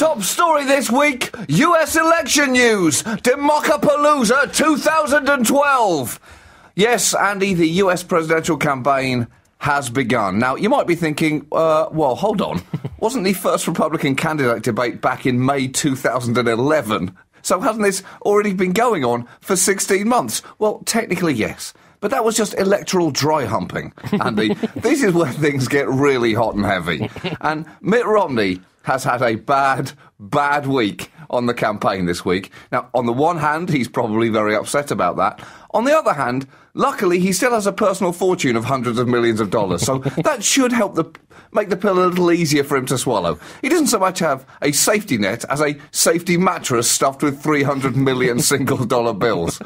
Top story this week, US election news, Democapalooza 2012. Yes, Andy, the US presidential campaign has begun. Now, you might be thinking, well, hold on. Wasn't the first Republican candidate debate back in May 2011? So hasn't this already been going on for 16 months? Well, technically, yes. But that was just electoral dry humping, Andy. This is where things get really hot and heavy. And Mitt Romney has had a bad week on the campaign this week. Now, on the one hand, he's probably very upset about that. On the other hand, luckily, he still has a personal fortune of hundreds of millions of dollars. So that should help make the pill a little easier for him to swallow. He doesn't so much have a safety net as a safety mattress stuffed with 300 million single-dollar bills.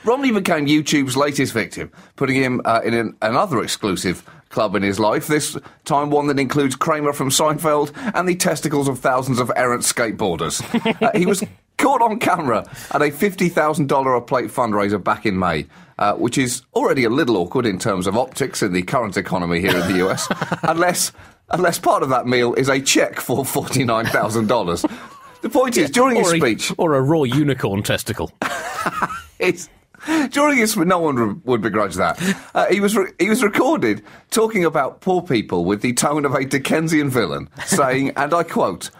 Romney became YouTube's latest victim, putting him in another exclusive club in his life, this time one that includes Kramer from Seinfeld and the testicles of thousands of errant skateboarders. He was caught on camera at a $50,000 a plate fundraiser back in May, which is already a little awkward in terms of optics in the current economy here in the US, unless part of that meal is a cheque for $49,000. The point is, during his speech... Or a raw unicorn testicle. During his... No one would begrudge that. He was recorded talking about poor people with the tone of a Dickensian villain, saying, and I quote,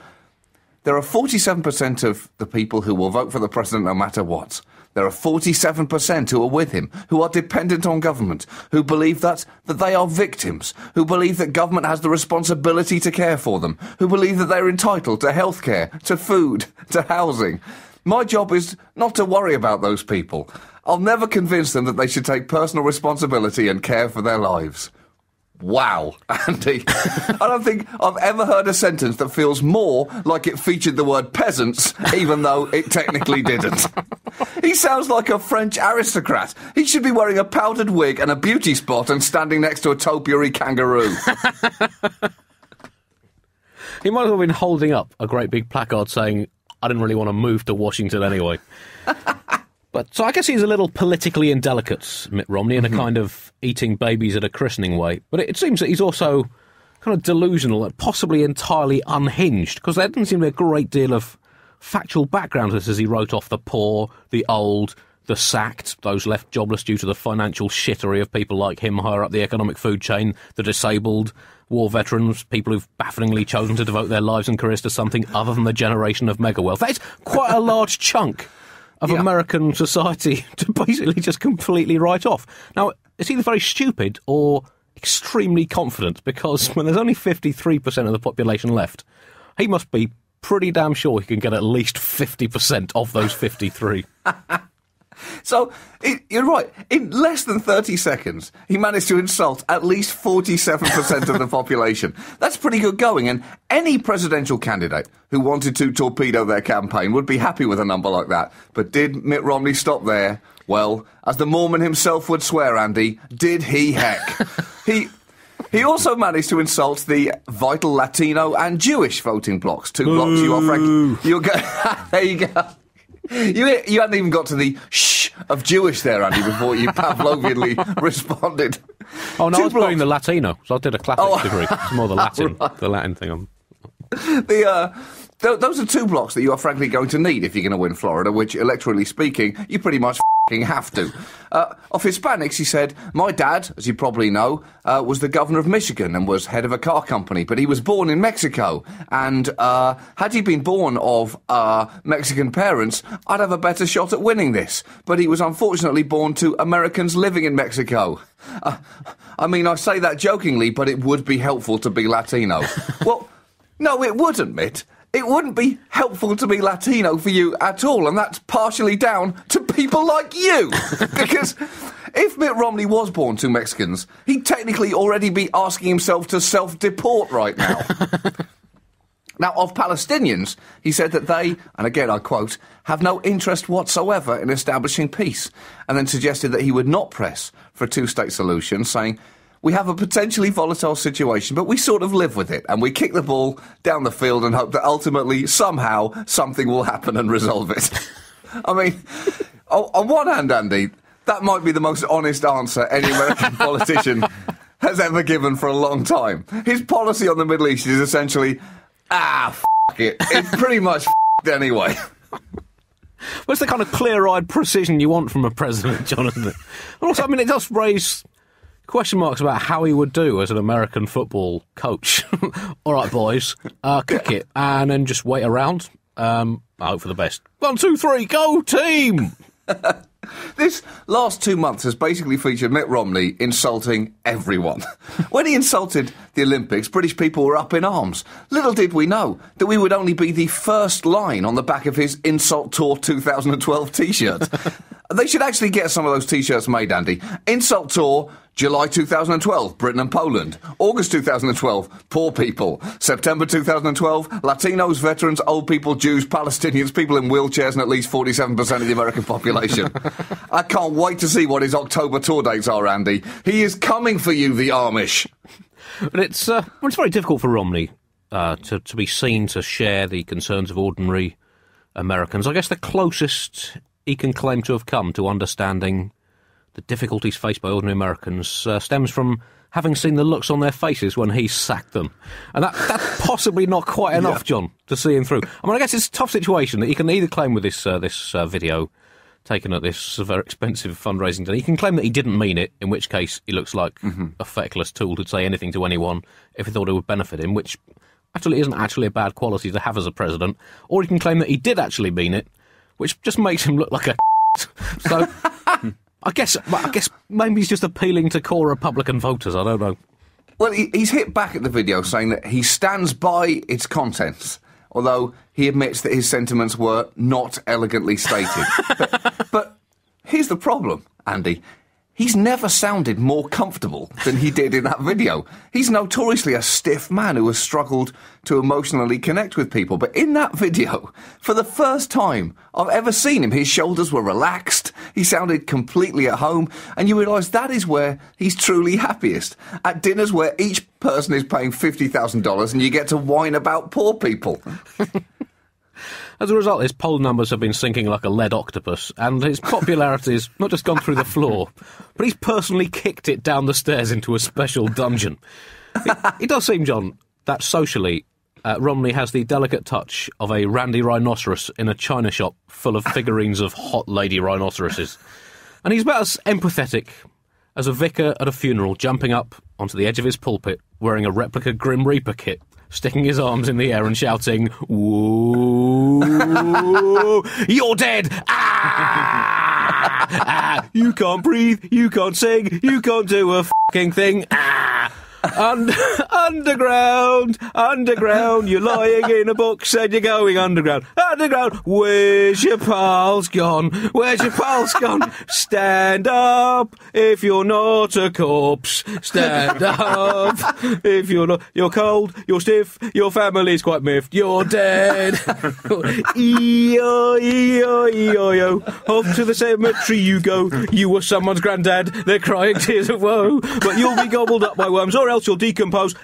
"There are 47% of the people who will vote for the president no matter what. There are 47% who are with him, who are dependent on government, who believe that they are victims, who believe that government has the responsibility to care for them, who believe that they're entitled to healthcare, to food, to housing. My job is not to worry about those people. I'll never convince them that they should take personal responsibility and care for their lives." Wow, Andy. I don't think I've ever heard a sentence that feels more like it featured the word peasants, even though it technically didn't. He sounds like a French aristocrat. He should be wearing a powdered wig and a beauty spot and standing next to a topiary kangaroo. He might as well have been holding up a great big placard saying, "I didn't really want to move to Washington anyway." But so I guess he's a little politically indelicate, Mitt Romney, in a kind of eating babies at a christening way. But it seems that he's also kind of delusional and possibly entirely unhinged, because there didn't seem to be a great deal of factual background to this as he wrote off the poor, the old, the sacked, those left jobless due to the financial shittery of people like him higher up the economic food chain, the disabled, war veterans, people who've bafflingly chosen to devote their lives and careers to something other than the generation of mega wealth. That is quite a large chunk of American society to basically just completely write off. Now, it's either very stupid or extremely confident, because when there's only 53% of the population left, he must be pretty damn sure he can get at least 50% of those 53. So, you're right. In less than 30 seconds, he managed to insult at least 47% of the population. That's pretty good going, and any presidential candidate who wanted to torpedo their campaign would be happy with a number like that. But did Mitt Romney stop there? Well, as the Mormon himself would swear, Andy, did he heck. He also managed to insult the vital Latino and Jewish voting blocs. Two blocs you are, Frank. There you go. You hadn't even got to the shh of Jewish there, Andy, before you Pavlovianly responded. Oh, no, I was doing the Latino, so I did a classics degree. It's more the Latin, right. The Latin thing. Those are two blocks that you are frankly going to need if you're going to win Florida, which, electorally speaking, you pretty much have to. Of Hispanics, he said, "My dad, as you probably know, was the governor of Michigan and was head of a car company, but he was born in Mexico. And had he been born of Mexican parents, I'd have a better shot at winning this. But he was unfortunately born to Americans living in Mexico. I mean, I say that jokingly, but it would be helpful to be Latino." Well, no, it wouldn't, Mitt. It wouldn't be helpful to be Latino for you at all, and that's partially down to people like you. Because if Mitt Romney was born to Mexicans, he'd technically already be asking himself to self-deport right now. Now, of Palestinians, he said that they, and again I quote, "have no interest whatsoever in establishing peace," and then suggested that he would not press for a two-state solution, saying, "We have a potentially volatile situation, but we sort of live with it, and we kick the ball down the field and hope that ultimately, somehow, something will happen and resolve it." I mean, on one hand, Andy, that might be the most honest answer any American politician has ever given for a long time. His policy on the Middle East is essentially, it. It's pretty much anyway. What's the kind of clear-eyed precision you want from a president, John, isn't it? And also, I mean, it does raise question marks about how he would do as an American football coach. All right, boys, kick it, and then just wait around. I hope for the best. 1, 2, 3, go team! This last 2 months has basically featured Mitt Romney insulting everyone. When he insulted the Olympics, British people were up in arms. Little did we know that we would only be the first line on the back of his Insult Tour 2012 T-shirt. They should actually get some of those T-shirts made, Andy. Insult Tour, July 2012, Britain and Poland. August 2012, poor people. September 2012, Latinos, veterans, old people, Jews, Palestinians, people in wheelchairs, and at least 47% of the American population. I can't wait to see what his October tour dates are, Andy. He is coming for you, the Amish. But it's very difficult for Romney to be seen to share the concerns of ordinary Americans. I guess the closest he can claim to have come to understanding the difficulties faced by ordinary Americans stems from having seen the looks on their faces when he sacked them. And that's possibly not quite enough, John, to see him through. I mean, I guess it's a tough situation that he can either claim with this video taken at this very expensive fundraising day. He can claim that he didn't mean it, in which case he looks like a feckless tool to say anything to anyone if he thought it would benefit him, which actually isn't actually a bad quality to have as a president. Or he can claim that he did actually mean it, which just makes him look like a So... I guess maybe he's just appealing to core Republican voters. I don't know. Well, he's hit back at the video saying that he stands by its contents, although he admits that his sentiments were not elegantly stated. But here's the problem, Andy. He's never sounded more comfortable than he did in that video. He's notoriously a stiff man who has struggled to emotionally connect with people. But in that video, for the first time I've ever seen him, his shoulders were relaxed, he sounded completely at home, and you realise that is where he's truly happiest. At dinners where each person is paying $50,000 and you get to whine about poor people. As a result, his poll numbers have been sinking like a lead octopus, and his popularity has not just gone through the floor, but he's personally kicked it down the stairs into a special dungeon. It does seem, John, that socially, Romney has the delicate touch of a randy rhinoceros in a china shop full of figurines of hot lady rhinoceroses. And he's about as empathetic as a vicar at a funeral jumping up onto the edge of his pulpit wearing a replica Grim Reaper kit, sticking his arms in the air and shouting, "Whoa, you're dead! Ah! You can't breathe, you can't sing, you can't do a fucking thing. Ah! Underground, you're lying in a box and you're going underground. Where's your pals gone? Stand up if you're not a corpse. Stand up if you're not. You're cold, you're stiff, your family's quite miffed, you're dead. E-O-E-O-E-O-E-O. Off to the cemetery you go. You were someone's granddad, they're crying tears of woe. But you'll be gobbled up by worms, or else you'll decompose.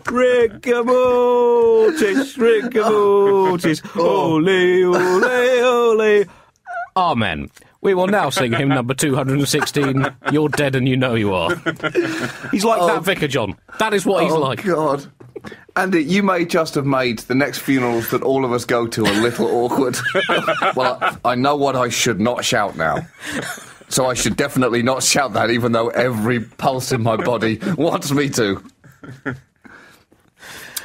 Rigor mortis, ole, ole, ole. Amen. We will now sing hymn number 216, You're Dead and You Know You Are. He's like that vicar, John. That is what he's like. Oh, God. Andy, you may just have made the next funerals that all of us go to a little awkward. Well, I know what I should not shout now. So I should definitely not shout that, even though every pulse in my body wants me to.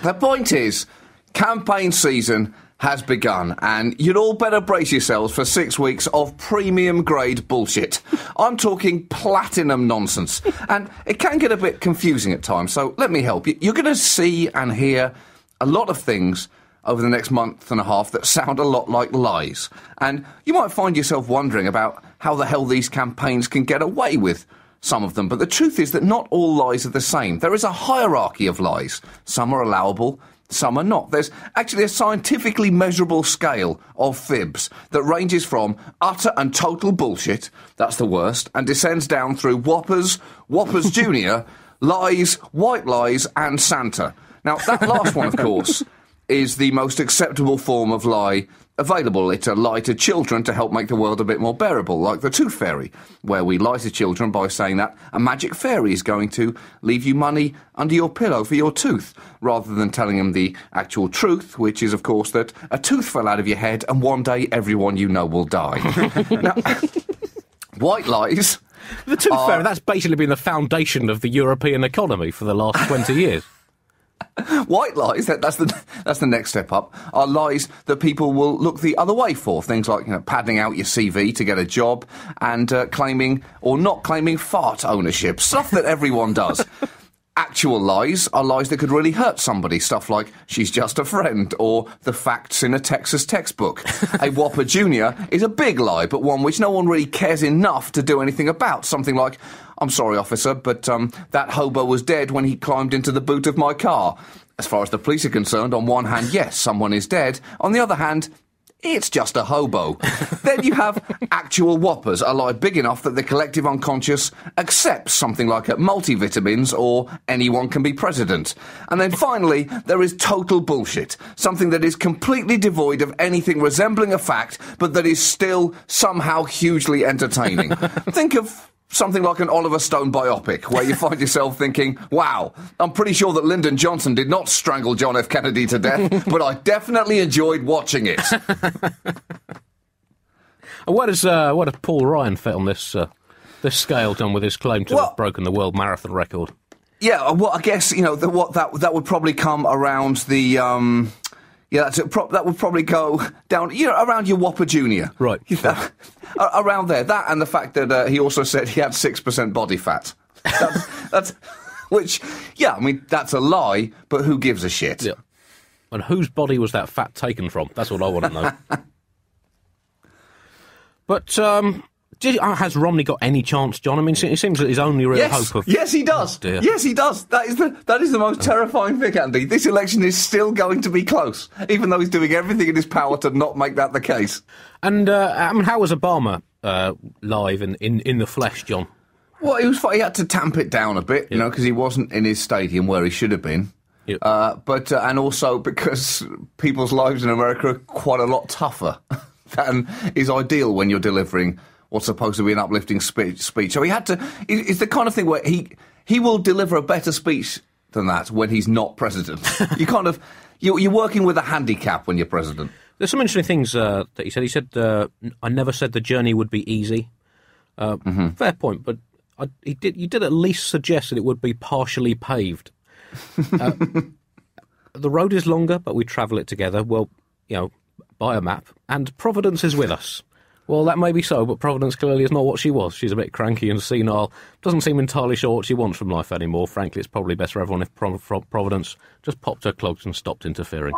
The point is, campaign season has begun, and you'd all better brace yourselves for 6 weeks of premium-grade bullshit. I'm talking platinum nonsense, and it can get a bit confusing at times, so let me help you. You're going to see and hear a lot of things over the next month and a half that sound a lot like lies. And you might find yourself wondering about how the hell these campaigns can get away with some of them. But the truth is that not all lies are the same. There is a hierarchy of lies. Some are allowable, some are not. There's actually a scientifically measurable scale of fibs that ranges from utter and total bullshit, that's the worst, and descends down through Whoppers, Whoppers Jr., lies, white lies, and Santa. Now, that last one, of course, is the most acceptable form of lie available. It's a lie to children to help make the world a bit more bearable, like the tooth fairy, where we lie to children by saying that a magic fairy is going to leave you money under your pillow for your tooth, rather than telling them the actual truth, which is, of course, that a tooth fell out of your head and one day everyone you know will die. Now, white lies... The tooth fairy, that's basically been the foundation of the European economy for the last 20 years. White lies, that's the next step up, are lies that people will look the other way for. Things like, padding out your CV to get a job and claiming or not claiming fart ownership. Stuff that everyone does. Actual lies are lies that could really hurt somebody. Stuff like, she's just a friend, or the facts in a Texas textbook. A Whopper Jr. is a big lie, but one which no one really cares enough to do anything about. Something like, I'm sorry, officer, but that hobo was dead when he climbed into the boot of my car. As far as the police are concerned, on one hand, yes, someone is dead. On the other hand, it's just a hobo. Then you have actual whoppers, a lie big enough that the collective unconscious accepts something like multivitamins or anyone can be president. And then finally, there is total bullshit, something that is completely devoid of anything resembling a fact, but that is still somehow hugely entertaining. Think of something like an Oliver Stone biopic, where you find yourself thinking, wow, I'm pretty sure that Lyndon Johnson did not strangle John F. Kennedy to death, but I definitely enjoyed watching it. And where does Paul Ryan fit on this scale, done with his claim to have broken the world marathon record? Yeah, well, I guess, that would probably come around the... that would probably go down, around your Whopper Jr. Right. Around there. That and the fact that he also said he had 6% body fat. That's that's a lie, but who gives a shit? Yeah. And whose body was that fat taken from? That's what I want to know. But, has Romney got any chance, John? I mean, it seems that his only real hope of... Yes, he does. Oh, yes, he does. That is the most terrifying thing, Andy. This election is still going to be close, even though he's doing everything in his power to not make that the case. And, how was Obama live in the flesh, John? Well, he had to tamp it down a bit, because he wasn't in his stadium where he should have been. Yep. And also because people's lives in America are quite a lot tougher than is ideal when you're delivering what's supposed to be an uplifting speech. So he had to... It's the kind of thing where he will deliver a better speech than that when he's not president. You're working with a handicap when you're president. There's some interesting things that he said. He said, I never said the journey would be easy. Fair point, but you did at least suggest that it would be partially paved. The road is longer, but we travel it together. Well, by a map. And Providence is with us. Well, that may be so, but Providence clearly is not what she was. She's a bit cranky and senile, doesn't seem entirely sure what she wants from life anymore. Frankly, it's probably best for everyone if Providence just popped her clogs and stopped interfering.